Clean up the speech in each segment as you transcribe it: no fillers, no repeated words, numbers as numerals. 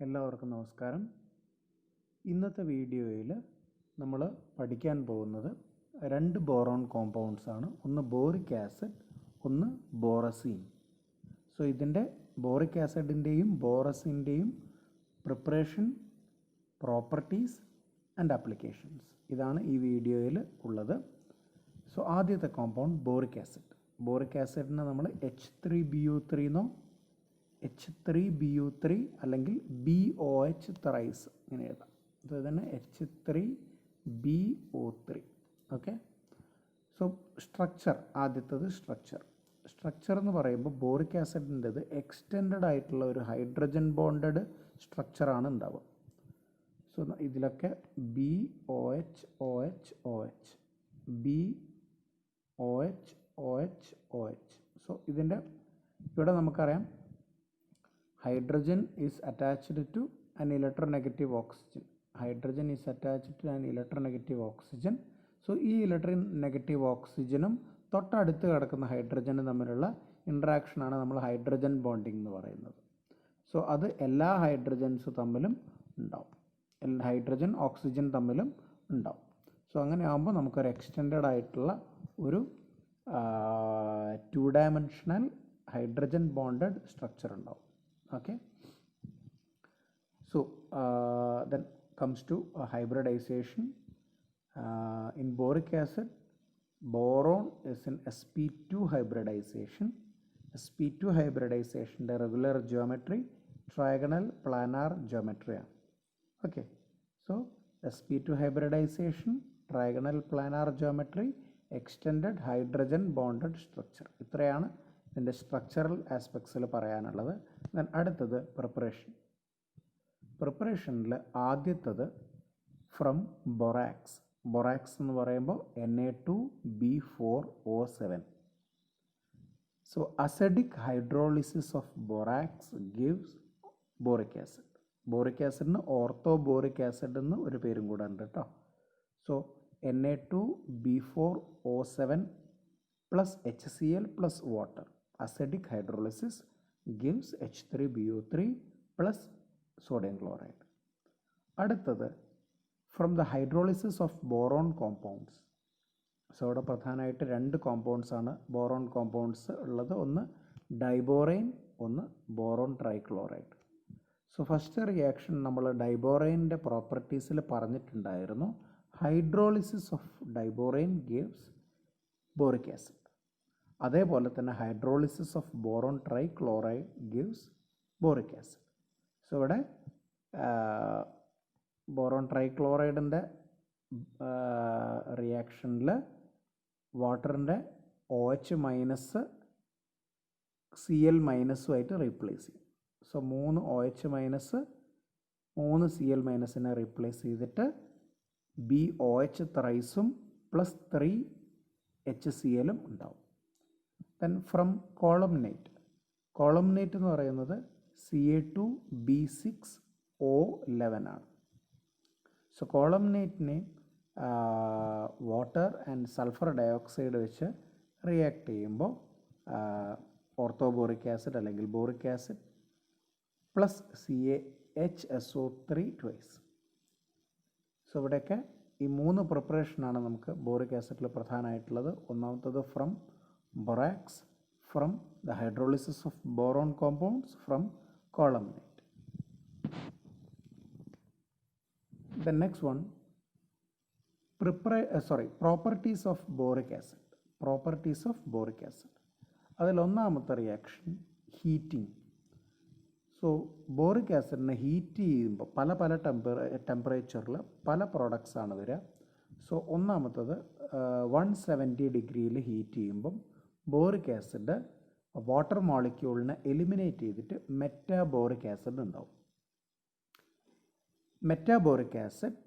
എല്ലാവർക്കും നമസ്കാരം. ഇന്നത്തെ വീഡിയോയിൽ നമ്മൾ പഠിക്കാൻ പോകുന്നത് രണ്ട് ബോറോൺ കോമ്പൗണ്ട്സ് ആണ്. ഒന്ന് ബോറിക് ആസിഡ്, ഒന്ന് ബോറസീൻ. സോ ഇതിൻ്റെ ബോറിക് ആസിഡിൻ്റെയും ബോറസിൻ്റെയും പ്രിപ്പറേഷൻ, പ്രോപ്പർട്ടീസ് ആൻഡ് ആപ്ലിക്കേഷൻസ് ഇതാണ് ഈ വീഡിയോയിൽ ഉള്ളത്. സോ ആദ്യത്തെ കോമ്പൗണ്ട് ബോറിക് ആസിഡ്. ബോറിക് ആസിഡിനെ നമ്മൾ H3Br എന്നോ H3Br അല്ലെങ്കിൽ BOH ത്രൈസ് ഇങ്ങനെ എഴുതാം. അതുപോലെ തന്നെ H3BO3. ഓക്കെ. സോ സ്ട്രക്ചർ, ആദ്യത്തേത് സ്ട്രക്ചർ എന്ന് പറയുമ്പോൾ ബോറിക് ആസിഡിൻ്റെത് എക്സ്റ്റെൻഡഡ് ആയിട്ടുള്ള ഒരു ഹൈഡ്രജൻ ബോണ്ടഡ് സ്ട്രക്ചറാണ് ഉണ്ടാവുക. സോ ഇതിലൊക്കെ BOH OH OH BOH OH OH. So ഇതിൻ്റെ ഇവിടെ നമുക്കറിയാം hydrogen is attached to an electronegative oxygen. Hydrogen is attached to an electronegative oxygen. So ഈ ഇലക്ട്രോനെഗറ്റീവ് ഓക്സിജനും തൊട്ടടുത്ത് കിടക്കുന്ന ഹൈഡ്രജനും തമ്മിലുള്ള ഇൻട്രാക്ഷനാണ് നമ്മൾ ഹൈഡ്രജൻ ബോണ്ടിങ് എന്ന് പറയുന്നത്. സോ അത് എല്ലാ ഹൈഡ്രജൻസ് തമ്മിലും ഉണ്ടാവും, ഹൈഡ്രജൻ ഓക്സിജൻ തമ്മിലും ഉണ്ടാവും. സോ അങ്ങനെ ആകുമ്പോൾ നമുക്കൊരു എക്സ്റ്റെൻഡഡ് ആയിട്ടുള്ള ഒരു 2 ഡയമെൻഷണൽ ഹൈഡ്രജൻ ബോണ്ടഡ് സ്ട്രക്ചർ ഉണ്ടാവും. Okay, so then comes to hybridization. In boric acid, boron is in sp2 hybridization. sp2 hybridization the regular geometry, trigonal planar geometry. Okay, so sp2 hybridization, trigonal planar geometry, extended hydrogen bonded structure. ഇത്രയാണ് ഇതിൻ്റെ structural ആസ്പെക്ട്സിൽ പറയാനുള്ളത്. Then അടുത്തത് പ്രിപ്പറേഷനിൽ ആദ്യത്തത് from borax. Borax എന്ന് പറയുമ്പോൾ Na2B4O7. So acidic hydrolysis of borax gives boric acid. Boric ആസിഡിന് orthoboric acid എന്ന് ഒരു പേരും കൂടെ ഉണ്ട് കേട്ടോ. So Na2B4O7 plus HCl plus water. Acidic hydrolysis gives H3BO3 plus sodium chloride. അടുത്തത് from the hydrolysis of boron compounds. So ഇവിടെ പ്രധാനമായിട്ട് രണ്ട് കോമ്പൗണ്ട്സ് ആണ് ബോറോൺ കോമ്പൗണ്ട്സ് ഉള്ളത്. ഒന്ന് ഡൈബോറൈൻ, ഒന്ന് boron trichloride. So first reaction നമ്മൾ ഡൈബോറൈൻ്റെ പ്രോപ്പർട്ടീസിൽ പറഞ്ഞിട്ടുണ്ടായിരുന്നു. Hydrolysis of diborane gives boric acid. അതേപോലെ തന്നെ hydrolysis of boron trichloride gives boric acid. So ഇവിടെ ബോറോൺ ട്രൈക്ലോറൈഡിൻ്റെ റിയാക്ഷനിൽ വാട്ടറിൻ്റെ OH മൈനസ് Cl മൈനസുമായിട്ട് റീപ്ലേസ് ചെയ്യും. സോ 3 OH മൈനസ് 3 Cl മൈനസിനെ റീപ്ലേസ് ചെയ്തിട്ട് BOH ത്രൈസും പ്ലസ് 3 HCl ഉണ്ടാവും. ദെൻ ഫ്രം കോളംനേറ്റ് എന്ന് പറയുന്നത് Ca2B6O11 ആണ്. സോ കോളംനേറ്റിനെ വാട്ടർ ആൻഡ് സൾഫർ ഡയോക്സൈഡ് വെച്ച് റിയാക്ട് ചെയ്യുമ്പോൾ ഓർത്തോബോറിക് ആസിഡ് അല്ലെങ്കിൽ boric acid plus CaHSO3 twice. So ഇവിടെയൊക്കെ ഈ 3 പ്രിപ്പറേഷനാണ് നമുക്ക് ബോറിക് ആസിഡിൽ പ്രധാനമായിട്ടുള്ളത്. ഒന്നാമത്തത് from borax, from the hydrolysis of boron compounds, from columnate. The next one, properties of boric acid. Properties of boric acid. അതിൽ ഒന്നാമത്തെ reaction heating. So boric ആസിഡിനെ heat ചെയ്യുമ്പോൾ പല ടെമ്പറേച്ചറിൽ പല പ്രോഡക്ട്സ് ആണ് വരിക. സോ ഒന്നാമത്തത് 170 ഡിഗ്രിയിൽ ഹീറ്റ് ചെയ്യുമ്പം ബോറിക് ആസിഡ് വാട്ടർ മോളിക്യൂളിനെ എലിമിനേറ്റ് ചെയ്തിട്ട് മെറ്റാബോറിക് ആസിഡ് ഉണ്ടാവും. മെറ്റാബോറിക് ആസിഡ്,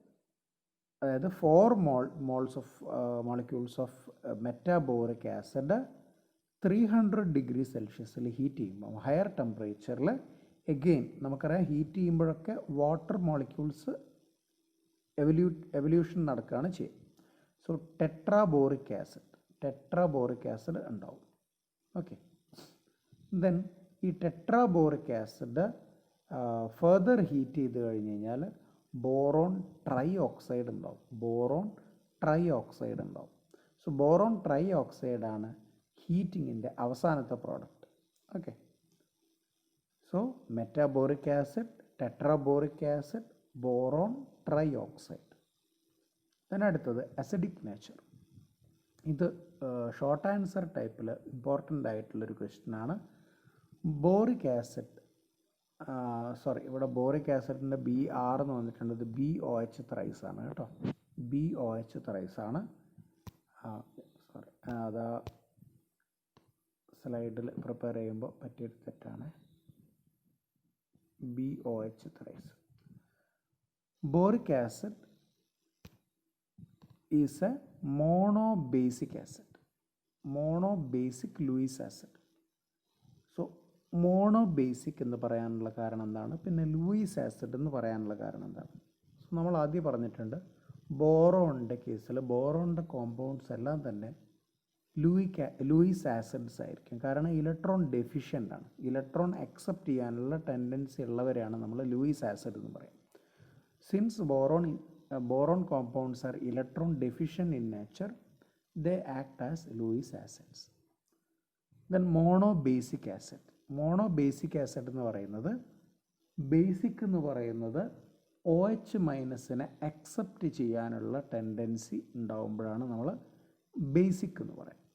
അതായത് 4 moles of molecules of metaboric acid 300 degree സെൽഷ്യസിൽ ഹീറ്റ് ചെയ്യുമ്പോൾ ഹയർ ടെമ്പറേച്ചറിൽ എഗെയിൻ നമുക്കറിയാം ഹീറ്റ് ചെയ്യുമ്പോഴൊക്കെ വാട്ടർ മോളിക്യൂൾസ് എവല്യൂഷൻ നടക്കുകയാണ് ചെയ്യുക. സോ ടെട്രാബോറിക് ആസിഡ് ഉണ്ടാവും. ഓക്കെ. ദെൻ ഈ ടെട്രാബോറിക് ആസിഡ് ഫർദർ ഹീറ്റ് ചെയ്ത് കഴിഞ്ഞ് കഴിഞ്ഞാൽ ബോറോൺ ട്രൈ ഓക്സൈഡ് ഉണ്ടാവും. ബോറോൺ ട്രൈ ഓക്സൈഡ് ഉണ്ടാവും. സോ ബോറോൺ ട്രൈ ഓക്സൈഡാണ് ഹീറ്റിങ്ങിൻ്റെ അവസാനത്തെ product. Okay. So മെറ്റാബോറിക് acid, tetraboric acid, boron trioxide. അതിനടുത്തത് അസിഡിക് നേച്ചർ. ഇത് ഷോർട്ട് ആൻസർ ടൈപ്പിൽ ഇമ്പോർട്ടൻ്റ് ആയിട്ടുള്ളൊരു ക്വസ്റ്റ്യനാണ്. ബോറിക് ആസിഡ് ഇവിടെ ബോറിക് ആസിഡിൻ്റെ BR എന്ന് വന്നിട്ടുണ്ട്. ഇത് BOH ത്രൈസ് ആണ് കേട്ടോ. BOH ത്രൈസ് ആണ്. അതാ സ്ലൈഡിൽ പ്രിപ്പയർ ചെയ്യുമ്പോൾ പറ്റിയൊരു തെറ്റാണ്. BOH thrice. Boric acid is A monobasic acid. Monobasic Luis acid. So monobasic എന്ന് പറയാനുള്ള കാരണം എന്താണ്? പിന്നെ ലൂയിസ് ആസിഡ് എന്ന് പറയാനുള്ള കാരണം എന്താണ്? സോ നമ്മൾ ആദ്യം പറഞ്ഞിട്ടുണ്ട്, ബോറോണിൻ്റെ കേസിൽ ബോറോണിൻ്റെ കോമ്പൗണ്ട്സ് എല്ലാം തന്നെ ലൂയിസ് ആസിഡ്സ് ആയിരിക്കും. കാരണം ഇലക്ട്രോൺ ഡെഫിഷ്യൻ്റ് ആണ്. ഇലക്ട്രോൺ അക്സെപ്റ്റ് ചെയ്യാനുള്ള ടെൻഡൻസി ഉള്ളവരെയാണ് നമ്മൾ ലൂയിസ് ആസിഡ് എന്ന് പറയും. Since boron compounds are electron deficient in nature, they act as Lewis acids. Then monobasic acid. Monobasic acid എന്ന് പറയുന്നത്, ബേസിക് എന്ന് പറയുന്നത് OH മൈനസിനെ അക്സെപ്റ്റ് ചെയ്യാനുള്ള ടെൻഡൻസി ഉണ്ടാകുമ്പോഴാണ് നമ്മൾ ബേസിക് എന്ന് പറയുന്നത്.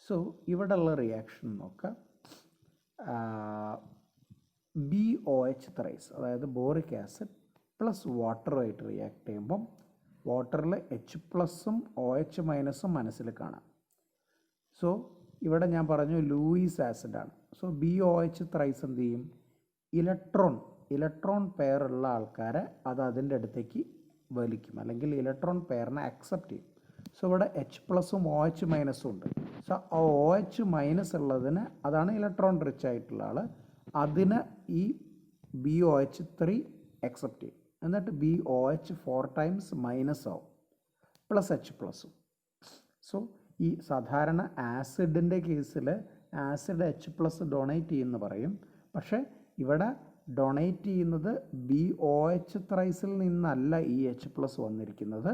സോ ഇവിടെയുള്ള റിയാക്ഷൻ നോക്കാം. BOH ത്രൈസ്, അതായത് ബോറിക് ആസിഡ് പ്ലസ് വാട്ടറുമായിട്ട് റിയാക്ട് ചെയ്യുമ്പം വാട്ടറിൽ H+ഉം OH മൈനസും മനസ്സിൽ കാണാം. സോ ഇവിടെ ഞാൻ പറഞ്ഞു ലൂയിസ് ആസിഡാണ്. സോ BOH ത്രൈസ് എന്ത് ചെയ്യും? ഇലക്ട്രോൺ പെയർ ഉള്ള ആൾക്കാരെ അത് അതിൻ്റെ അടുത്തേക്ക് വലിക്കും, അല്ലെങ്കിൽ ഇലക്ട്രോൺ പെയറിനെ അക്സെപ്റ്റ് ചെയ്യും. സോ ഇവിടെ H+ഉം OH മൈനസും ഉണ്ട്. സോ ആ OH മൈനസ് ഉള്ളതിന്, അതാണ് ഇലക്ട്രോൺ റിച്ച് ആയിട്ടുള്ള ആൾ, അതിന് ഈ BOH3 അക്സെപ്റ്റ് ചെയ്യും. എന്നിട്ട് BOH 4 ടൈംസ് മൈനസ് ആവും, പ്ലസ് H+ഉം. സോ ഈ സാധാരണ ആസിഡിൻ്റെ കേസിൽ ആസിഡ് H+ ഡൊണേറ്റ് ചെയ്യുമെന്ന് പറയും. പക്ഷേ ഇവിടെ ഡൊണേറ്റ് ചെയ്യുന്നത് BOH ത്രൈസിൽ നിന്നല്ല ഈ H+ വന്നിരിക്കുന്നത്.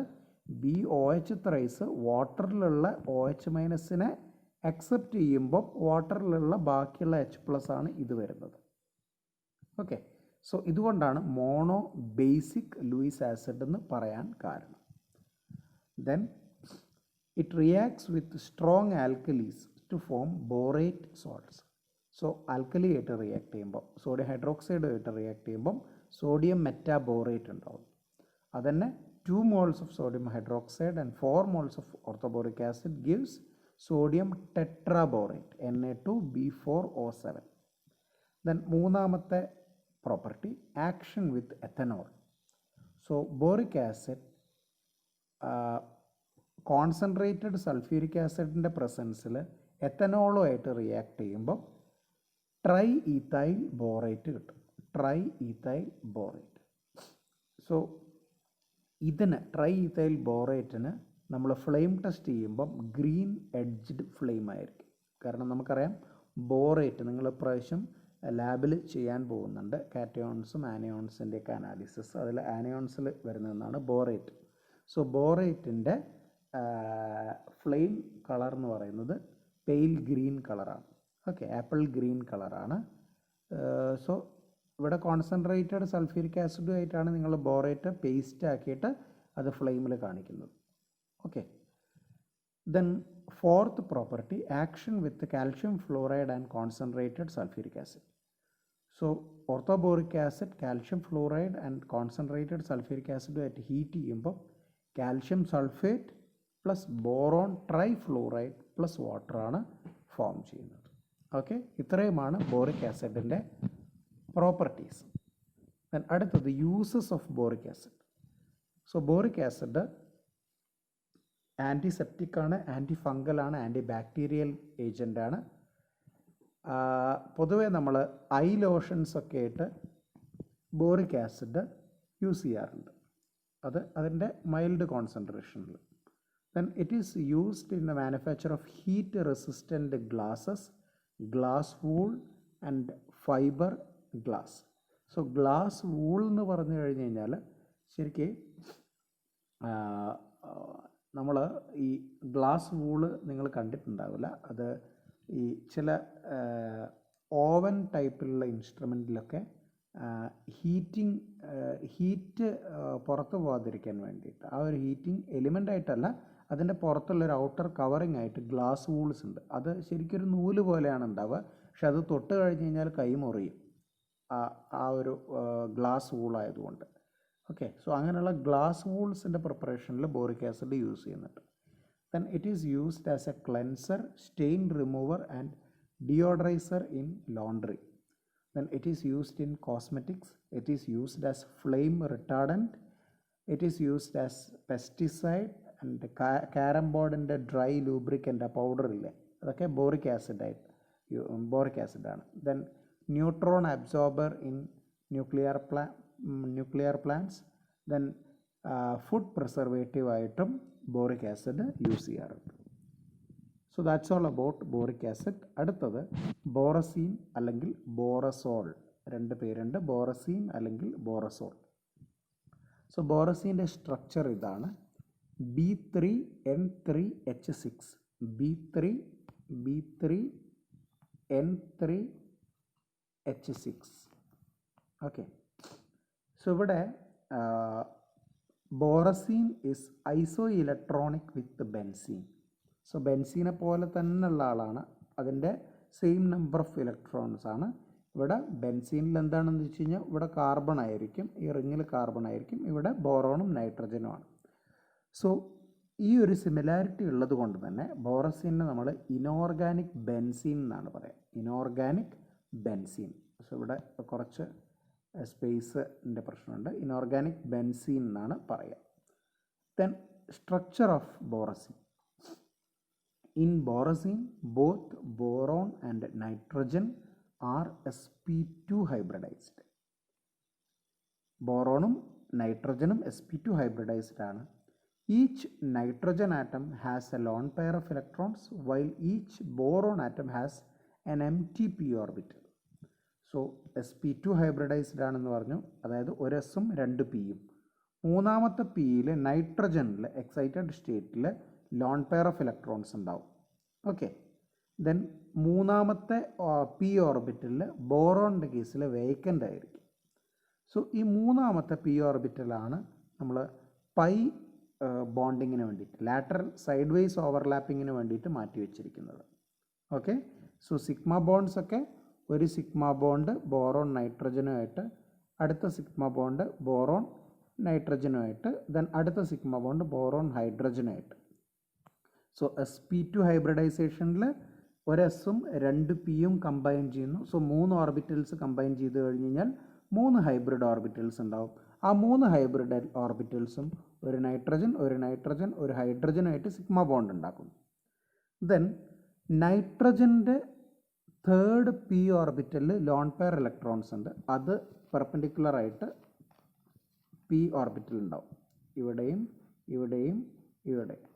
BOH ത്രൈസ് വാട്ടറിലുള്ള OH മൈനസിനെ അക്സെപ്റ്റ് ചെയ്യുമ്പോൾ വാട്ടറിലുള്ള ബാക്കിയുള്ള H+ ആണ് ഇത് വരുന്നത്. ഓക്കെ. സോ ഇതുകൊണ്ടാണ് മോണോ ബേസിക് ലൂയിസ് ആസിഡ് എന്ന് പറയാൻ കാരണം. Then it reacts with strong alkalis to form borate salts. So alkali ആയിട്ട് റിയാക്ട് ചെയ്യുമ്പോൾ, സോഡിയം ഹൈഡ്രോക്സൈഡ് ആയിട്ട് റിയാക്ട് ചെയ്യുമ്പം സോഡിയം മെറ്റാബോറേറ്റ് ഉണ്ടാവും. അതന്നെ 2 moles of sodium hydroxide and 4 moles of orthoboric acid gives sodium tetraborate, Na2B4O7. Then മൂന്നാമത്തെ property, action with ethanol. So boric acid concentrated sulphuric ആസിഡിൻ്റെ പ്രസൻസിൽ എത്തനോളുമായിട്ട് റിയാക്ട് ചെയ്യുമ്പോൾ ട്രൈ ഈത്തൈൽ ബോറേറ്റ് കിട്ടും. Triethyl borate. സോ ഇതിന് ട്രൈ ഈത്തൈൽ ബോറേറ്റിന് നമ്മൾ ഫ്ലെയിം ടെസ്റ്റ് ചെയ്യുമ്പം ഗ്രീൻ എഡ്ജ്ഡ് ഫ്ലെയിം ആയിരിക്കും. കാരണം നമുക്കറിയാം ബോറേറ്റ് നിങ്ങൾ ഇപ്രാവശ്യം ലാബിൽ ചെയ്യാൻ പോകുന്നുണ്ട്, കാറ്റയോൺസും ആനയോൺസിൻ്റെയൊക്കെ അനാലിസിസ്. അതിൽ ആനയോൺസിൽ വരുന്നതെന്നാണ് ബോറേറ്റ്. സോ ബോറേറ്റിൻ്റെ ഫ്ലെയിം കളർ എന്ന് പറയുന്നത് പെയിൽ ഗ്രീൻ കളറാണ്. ഓക്കെ, ആപ്പിൾ ഗ്രീൻ കളറാണ്. സോ ഇവിടെ കോൺസെൻട്രേറ്റഡ് സൾഫ്യൂരിക് ആസിഡുമായിട്ടാണ് നിങ്ങൾ ബോറേറ്റ് പേസ്റ്റ് ആക്കിയിട്ട് അത് ഫ്ലെയിമിൽ കാണിക്കുന്നത്. Okay. Then fourth property, action with calcium fluoride and concentrated sulphuric acid. So orthoboric acid, calcium fluoride and concentrated sulphuric ആസിഡുമായിട്ട് ഹീറ്റ് ചെയ്യുമ്പോൾ calcium sulphate plus boron trifluoride plus വാട്ടറാണ് form ചെയ്യുന്നത്. Okay, ഇത്രയുമാണ് boric ആസിഡിൻ്റെ properties. Then അടുത്തത് uses of boric acid. So boric acid ആൻറ്റിസെപ്റ്റിക്കാണ്, anti ഫംഗലാണ്, anti ബാക്ടീരിയൽ ഏജൻ്റാണ്. പൊതുവേ നമ്മൾ ഐ ലോഷൻസൊക്കെ ആയിട്ട് ബോറിക് ആസിഡ് യൂസ് ചെയ്യാറുണ്ട്, അതിൻ്റെ മൈൽഡ് കോൺസെൻട്രേഷനിൽ. Then it is used in the manufacture of heat resistant glasses, glass wool and fibre glass. So glass wool എന്ന് പറഞ്ഞു കഴിഞ്ഞ് കഴിഞ്ഞാൽ ശരിക്ക് നമ്മൾ ഈ ഗ്ലാസ് വൂള് നിങ്ങൾ കണ്ടിട്ടുണ്ടാവില്ല. അത് ഈ ചില ഓവൻ ടൈപ്പിലുള്ള ഇൻസ്ട്രുമെൻറ്റിലൊക്കെ ഹീറ്റ് പുറത്ത് പോകാതിരിക്കാൻ വേണ്ടിയിട്ട് ആ ഒരു ഹീറ്റിംഗ് എലിമെൻ്റ് ആയിട്ടല്ല, അതിൻ്റെ പുറത്തുള്ളൊരു ഔട്ടർ കവറിങ് ആയിട്ട് ഗ്ലാസ് വൂൾസ് ഉണ്ട്. അത് ശരിക്കൊരു നൂല് പോലെയാണ് ഉണ്ടാവുക, പക്ഷെ അത് തൊട്ട് കഴിഞ്ഞ് കഴിഞ്ഞാൽ കൈ മുറിയും ആ ഒരു ഗ്ലാസ് വൂളായതുകൊണ്ട്. ഓക്കെ, സോ അങ്ങനെയുള്ള ഗ്ലാസ് വൂൾസിൻ്റെ പ്രിപ്പറേഷനിൽ ബോറിക് ആസിഡ് യൂസ് ചെയ്യുന്നുണ്ട്. Then it is used as a cleanser, stain remover and deodorizer in laundry. Then it is used in cosmetics, it is used as flame retardant, it is used as pesticide and carom board and dry lubricant powder ille adake boric acid aanu. Then neutron absorber in nuclear plants. Then food preservative ആയിട്ടും boric acid use ചെയ്യാറുണ്ട്. So that's all about boric acid. അടുത്തത് borazine അല്ലെങ്കിൽ ബോറസോൾ, രണ്ട് പേരുണ്ട്, borazine അല്ലെങ്കിൽ ബോറസോൾ. So ബോറസീൻ്റെ structure ഇതാണ്: B3N3H6, B3N3H6. Okay, so ഇവിടെ borazine is isoelectronic with benzene. So ബെൻസീനെ പോലെ തന്നെയുള്ള ആളാണ്, അതിൻ്റെ സെയിം നമ്പർ ഓഫ് ഇലക്ട്രോൺസ് ആണ്. ഇവിടെ ബെൻസീനിൽ എന്താണെന്ന് വെച്ച് കഴിഞ്ഞാൽ ഇവിടെ കാർബൺ ആയിരിക്കും, ഈ റിങ്ങിൽ കാർബൺ ആയിരിക്കും, ഇവിടെ ബോറോണും നൈട്രജനുമാണ്. സോ ഈ ഒരു സിമിലാരിറ്റി ഉള്ളത് കൊണ്ട് തന്നെ ബോറസീനെ നമ്മൾ ഇനോർഗാനിക് ബെൻസീൻ എന്നാണ് പറയുക, ഇനോർഗാനിക് ബെൻസീൻ. സോ ഇവിടെ കുറച്ച് സ്പേസിൻ്റെ പ്രശ്നമുണ്ട്, ഇനോർഗാനിക് ബെൻസീൻ എന്നാണ് പറയുക. Then structure of borazine. In borosine, both boron and nitrogen are sp2 hybridized. ബോറോണും നൈട്രജനും sp2 hybridized ആണ്. Each nitrogen atom has a lone pair of electrons while each boron atom has an empty p orbital. So sp2 hybridized ആണെന്ന് പറഞ്ഞു, അതായത് ഒരു എസും രണ്ട് പിയും. മൂന്നാമത്തെ പിയിൽ നൈട്രജനിൽ എക്സൈറ്റഡ് സ്റ്റേറ്റിൽ ലോൺ പെയർ ഓഫ് ഇലക്ട്രോൺസ് ഉണ്ടാവും. ഓക്കെ, ദെൻ മൂന്നാമത്തെ പി ഓർബിറ്റലിൽ ബോറോണിൻ്റെ കേസിൽ വേക്കൻ്റ് ആയിരിക്കും. സോ ഈ മൂന്നാമത്തെ പി ഓർബിറ്റലാണ് നമ്മൾ പൈ ബോണ്ടിങ്ങിന് വേണ്ടിയിട്ട്, ലാറ്ററൽ സൈഡ് വൈസ് ഓവർലാപ്പിങ്ങിന് വേണ്ടിയിട്ട് മാറ്റി വെച്ചിരിക്കുന്നത്. ഓക്കെ, സോ സിഗ്മ ബോണ്ട്സ് ഒക്കെ ഒരു സിഗ്മ ബോണ്ട് ബോറോൺ നൈട്രജനുമായിട്ട്, അടുത്ത സിഗ്മ ബോണ്ട് ബോറോൺ നൈട്രജനുമായിട്ട്, ദെൻ അടുത്ത സിഗ്മ ബോണ്ട് ബോറോൺ ഹൈഡ്രജനുമായിട്ട്. സോ sp2 ഹൈബ്രിഡൈസേഷനിൽ ഒരു എസും രണ്ട് പിയും കമ്പൈൻ ചെയ്യുന്നു. സോ 3 ഓർബിറ്റൽസ് കമ്പൈൻ ചെയ്ത് കഴിഞ്ഞ് കഴിഞ്ഞാൽ 3 ഹൈബ്രിഡ് ഓർബിറ്റൽസ് ഉണ്ടാവും. ആ 3 ഹൈബ്രിഡ് ഓർബിറ്റൽസും ഒരു നൈട്രജൻ ഒരു ഹൈഡ്രജനുമായിട്ട് സിഗ്മ ബോണ്ട് ഉണ്ടാക്കുന്നു. ദെൻ നൈട്രജൻ്റെ തേർഡ് പി ഓർബിറ്റലിൽ ലോൺ പെയർ ഇലക്ട്രോൺസ് ഉണ്ട്, അത് പെർപെൻഡിക്കുലറായിട്ട് പി ഓർബിറ്റൽ ഉണ്ടാവും, ഇവിടെയും ഇവിടെയും ഇവിടെയും.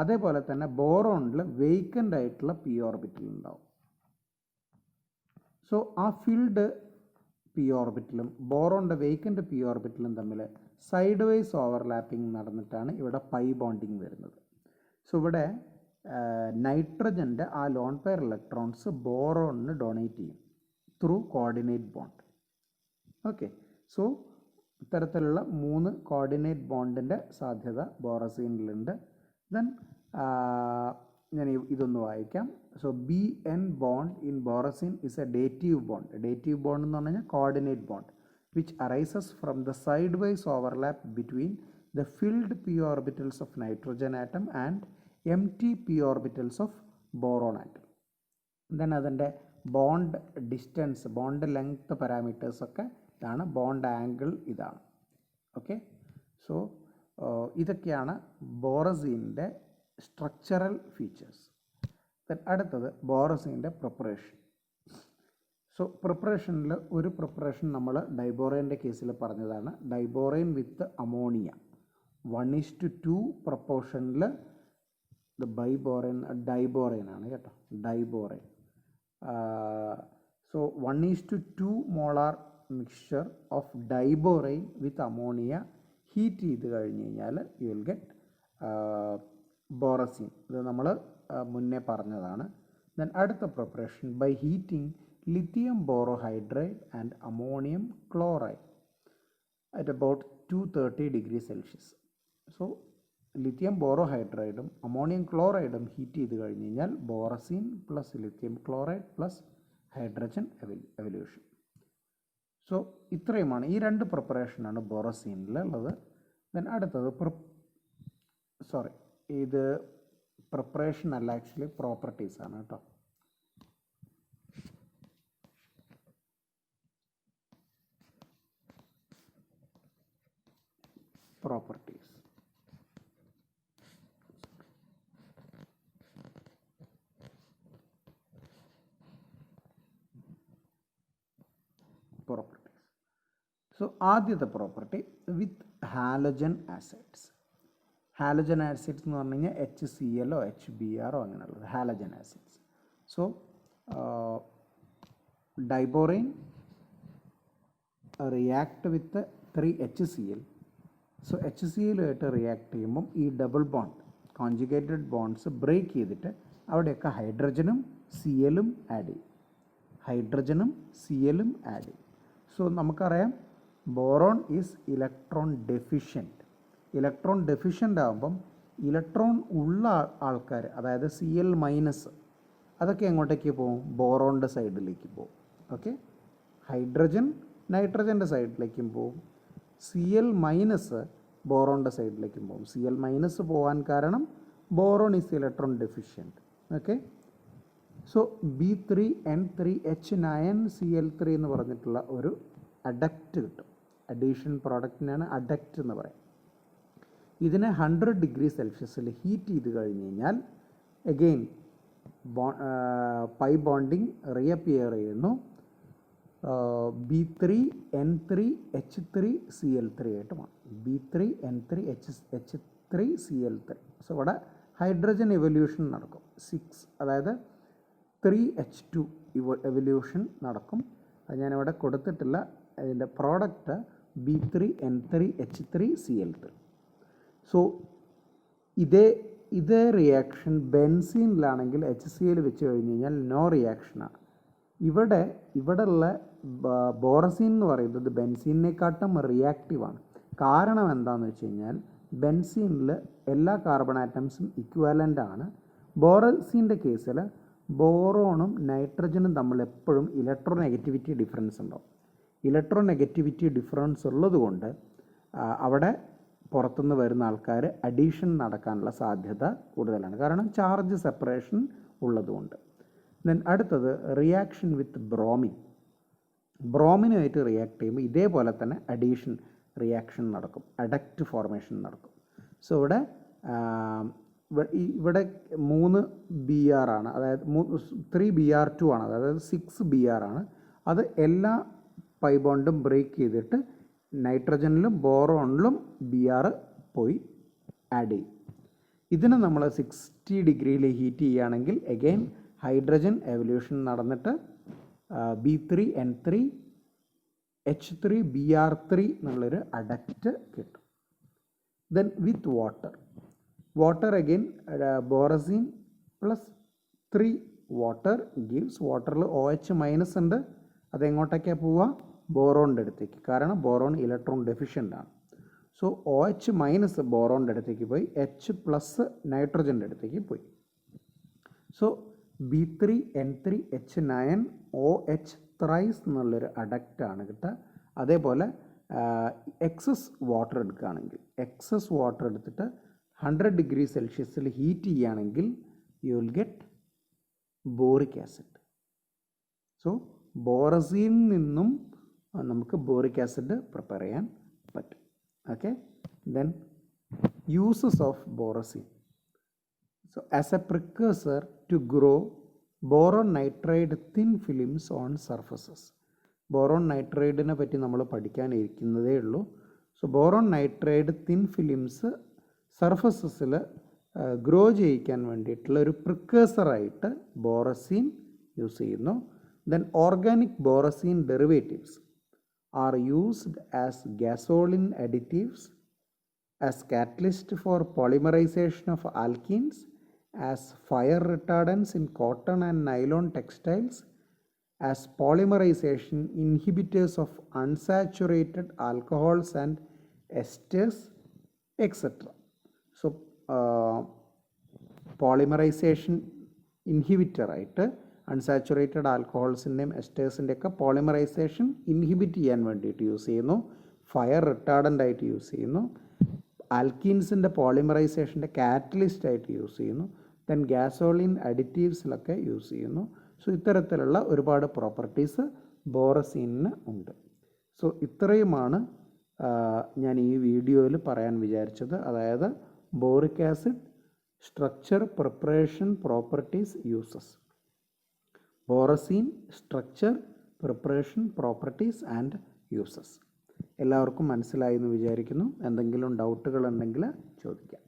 അതേപോലെ തന്നെ ബോറോണിൽ വേക്കൻ്റ് ആയിട്ടുള്ള പി ഓർബിറ്റൽ ഉണ്ടാവും. സോ ആ ഫിൽഡ് പി ഓർബിറ്റലും ബോറോണിൻ്റെ വേക്കൻ്റ് പി ഓർബിറ്റലും തമ്മിൽ സൈഡ് വൈസ് ഓവർലാപ്പിംഗ് നടന്നിട്ടാണ് ഇവിടെ പൈ ബോണ്ടിങ് വരുന്നത്. സോ ഇവിടെ നൈട്രജൻ്റെ ആ ലോൺ പെയർ ഇലക്ട്രോൺസ് ബോറോണിന് ഡൊണേറ്റ് ചെയ്യും through coordinate bond. Okay, so ഇത്തരത്തിലുള്ള 3 കോർഡിനേറ്റ് ബോണ്ടിൻ്റെ സാധ്യത ബോറസീനിലുണ്ട്. ദെൻ ഞാൻ ഇതൊന്ന് വായിക്കാം. So BN bond in borazine is a dative bond. Dative bond എന്ന് പറഞ്ഞു കഴിഞ്ഞാൽ coordinate bond which arises from the sidewise overlap between the filled p orbitals of nitrogen atom and empty p orbitals of boron atom. Then അതിൻ്റെ bond distance, bond length parameters ഒക്കെ ഇതാണ്, bond angle ഇതാണ്. Okay, so ഇതൊക്കെയാണ് ബോറസീൻ്റെ structural features. Then അടുത്തത് ബോറസീൻ്റെ preparation. So പ്രിപ്പറേഷനിൽ ഒരു preparation നമ്മൾ ഡൈബോറൈൻ്റെ കേസിൽ പറഞ്ഞതാണ്, ഡൈബോറൈൻ വിത്ത് അമോണിയ 1:2 പ്രപ്പോർഷനിൽ ബൈബോറൈൻ ഡൈബോറൈൻ ആണ് കേട്ടോ, diborane. So 1:2 molar mixture of diborane with ammonia heat ചെയ്ത് കഴിഞ്ഞ് കഴിഞ്ഞാൽ യു വിൽ ഗെറ്റ് ബോറസീൻ. ഇത് നമ്മൾ മുന്നേ പറഞ്ഞതാണ്. ദെൻ അടുത്ത preparation by heating lithium borohydride and ammonium chloride at about 230 degree Celsius. So lithium ബോറോഹൈഡ്രൈഡും അമോണിയം ക്ലോറൈഡും ഹീറ്റ് ചെയ്ത് കഴിഞ്ഞ് കഴിഞ്ഞാൽ borazine plus lithium chloride plus hydrogen evolution. So ഇത്രയുമാണ്, ഈ രണ്ട് പ്രിപ്പറേഷനാണ് ബോറസീനിലുള്ളത്. ദെൻ അടുത്തത് ഇത് പ്രിപ്പറേഷൻ അല്ല, ആക്ച്വലി പ്രോപ്പർട്ടീസ് ആണ് കേട്ടോ. പ്രോപ്പർട്ടീസ് സോ ആദ്യത്തെ property with halogen acids. Halogen acids എന്ന് പറഞ്ഞു കഴിഞ്ഞാൽ HCl HBr അങ്ങനെയുള്ളത് halogen acids. So diborane react with 3HCl. സോ HCl ആയിട്ട് റിയാക്ട് ചെയ്യുമ്പം ഈ double bond conjugated bonds break ചെയ്തിട്ട് അവിടെയൊക്കെ ഹൈഡ്രജനും Clഉം ആഡ് ചെയ്യും. ഹൈഡ്രജനും Clഉം ആഡ് ചെയ്യും. സോ നമുക്കറിയാം boron is electron deficient. Electron deficient ആകുമ്പം ഇലക്ട്രോൺ ഉള്ള ആൾക്കാർ, അതായത് Cl മൈനസ്, അതൊക്കെ എങ്ങോട്ടേക്ക് പോകും? ബോറോണിൻ്റെ സൈഡിലേക്ക് പോകും. ഓക്കെ, ഹൈഡ്രജൻ നൈട്രജൻ്റെ സൈഡിലേക്കും പോകും, Cl മൈനസ് ബോറോണിൻ്റെ സൈഡിലേക്കും പോകും. Cl മൈനസ് പോകാൻ കാരണം boron is electron deficient. Okay, so B3N3H9Cl3 എന്ന് പറഞ്ഞിട്ടുള്ള ഒരു അഡക്റ്റ് കിട്ടും. അഡീഷൻ പ്രോഡക്റ്റിനാണ് അഡക്റ്റ് എന്ന് പറയാം. ഇതിനെ 100 ഡിഗ്രി സെൽഷ്യസിൽ ഹീറ്റ് ചെയ്ത് കഴിഞ്ഞ് കഴിഞ്ഞാൽ അഗെയിൻ പൈ ബോണ്ടിങ് റീഅപ്പിയർ ചെയ്യുന്നു. B3N3H3Cl3 ആയിട്ട് മാറും. B3N3H3Cl3. സോ ഇവിടെ ഹൈഡ്രജൻ എവല്യൂഷൻ നടക്കും. 6, അതായത് 3H2 എവല്യൂഷൻ നടക്കും. അത് ഞാനിവിടെ കൊടുത്തിട്ടില്ല. അതിൻ്റെ പ്രോഡക്റ്റ് B3N3H3Cl3. സോ ഇതേ റിയാക്ഷൻ ബെൻസീനിലാണെങ്കിൽ HCl വെച്ച് കഴിഞ്ഞ് കഴിഞ്ഞാൽ നോ റിയാക്ഷനാണ്. ഇവിടെയുള്ള ബോറസീൻ എന്ന് പറയുന്നത് ബെൻസീനിനെക്കാട്ടും റിയാക്റ്റീവാണ്. കാരണം എന്താണെന്ന് വെച്ച് കഴിഞ്ഞാൽ ബെൻസീനിൽ എല്ലാ കാർബൺ ആറ്റംസും ഇക്വാലൻ്റ് ആണ്. ബോറസീൻ്റെ കേസിൽ ബോറോണും നൈട്രജനും തമ്മിൽ എപ്പോഴും ഇലക്ട്രോനെഗറ്റിവിറ്റി ഡിഫറൻസ് ഉണ്ടാവും. ഇലക്ട്രോനെഗറ്റിവിറ്റി ഡിഫറൻസ് ഉള്ളതുകൊണ്ട് അവിടെ പുറത്തുനിന്ന് വരുന്ന ആൾക്കാർ അഡീഷൻ നടക്കാനുള്ള സാധ്യത കൂടുതലാണ്, കാരണം ചാർജ് സെപ്പറേഷൻ ഉള്ളതുകൊണ്ട്. ദെൻ അടുത്തത് റിയാക്ഷൻ വിത്ത് ബ്രോമിൻ. ബ്രോമിനുമായിട്ട് റിയാക്ട് ചെയ്യുമ്പോൾ ഇതേപോലെ തന്നെ അഡീഷൻ റിയാക്ഷൻ നടക്കും, അഡക്റ്റ് ഫോർമേഷൻ നടക്കും. സോ ഇവിടെ 3 Br ആണ്, അതായത് 3 Br2 ആണ്, അതായത് 6 Br ആണ്. അത് എല്ലാ പൈ ബോണ്ടും ബ്രേക്ക് ചെയ്തിട്ട് നൈട്രജനിലും ബോറോണിലും Br പോയി ആഡ് ചെയ്യും. ഇതിനെ നമ്മൾ 60 ഡിഗ്രിയിൽ ഹീറ്റ് ചെയ്യുകയാണെങ്കിൽ അഗെയിൻ ഹൈഡ്രജൻ എവല്യൂഷൻ നടന്നിട്ട് B3N3H3Br3 എന്നുള്ളൊരു അഡക്റ്റ് കിട്ടും. Then with water again borazine plus 3 water gives. വാട്ടറിൽ OH മൈനസ് ഉണ്ട്, അതെങ്ങോട്ടേക്കാണ് പോവുക? ബോറോണിൻ്റെ അടുത്തേക്ക്, കാരണം ബോറോൺ ഇലക്ട്രോൺ ഡെഫിഷ്യൻ്റ് ആണ്. സോ OH മൈനസ് ബോറോണിൻ്റെ അടുത്തേക്ക് പോയി, H പ്ലസ് നൈട്രജൻ്റെ അടുത്തേക്ക് പോയി. സോ B3N3H9OH ത്രൈസ് എന്നുള്ളൊരു അഡക്റ്റാണ് കിട്ടുക. അതേപോലെ എക്സസ് വാട്ടർ എടുക്കുകയാണെങ്കിൽ, എക്സസ് വാട്ടർ എടുത്തിട്ട് 100 ഡിഗ്രി സെൽഷ്യസിൽ ഹീറ്റ് ചെയ്യുകയാണെങ്കിൽ you will get boric acid. So ബോറസീനിൽ നിന്നും നമുക്ക് ബോറിക് ആസിഡ് പ്രിപ്പയർ ചെയ്യാൻ പറ്റും. Okay, then uses of borazine. So as a precursor to grow boron nitride thin films on surfaces. Boron നൈട്രൈഡിനെ പറ്റി നമ്മൾ പഠിക്കാനിരിക്കുന്നതേ ഉള്ളൂ. So boron nitride thin films സർഫസസിൽ ഗ്രോ ചെയ്യിക്കാൻ വേണ്ടിയിട്ടുള്ള ഒരു പ്രിക്കേഴ്സറായിട്ട് ബോറസീൻ യൂസ് ചെയ്യുന്നു. Then organic borazine derivatives. are used as gasoline additives, as catalyst for polymerization of alkenes, as fire retardants in cotton and nylon textiles, as polymerization inhibitors of unsaturated alcohols and esters, etc. So, polymerization inhibitor ആയിട്ട് unsaturated ആൽക്കഹോൾസിൻ്റെയും എസ്റ്റേഴ്സിൻ്റെയൊക്കെ polymerisation inhibit ചെയ്യാൻ വേണ്ടിയിട്ട് use ചെയ്യുന്നു. Fire retardant ആയിട്ട് use ചെയ്യുന്നു. ആൽക്കീൻസിൻ്റെ പോളിമറൈസേഷൻ്റെ catalyst ആയിട്ട് use ചെയ്യുന്നു. Then ഗ്യാസോളിൻ അഡിറ്റീവ്സിലൊക്കെ use ചെയ്യുന്നു. So ഇത്തരത്തിലുള്ള ഒരുപാട് പ്രോപ്പർട്ടീസ് ബോറസീനിന് ഉണ്ട്. സോ ഇത്രയുമാണ് ഞാൻ ഈ വീഡിയോയിൽ പറയാൻ വിചാരിച്ചത്. അതായത് boric acid structure, preparation, properties, uses. Borosine structure, preparation, properties and uses. എല്ലാവർക്കും മനസ്സിലായി എന്ന് വിചാരിക്കുന്നു. എന്തെങ്കിലും ഡൗട്ടുകൾ ഉണ്ടെങ്കിൽ ചോദിക്കാം.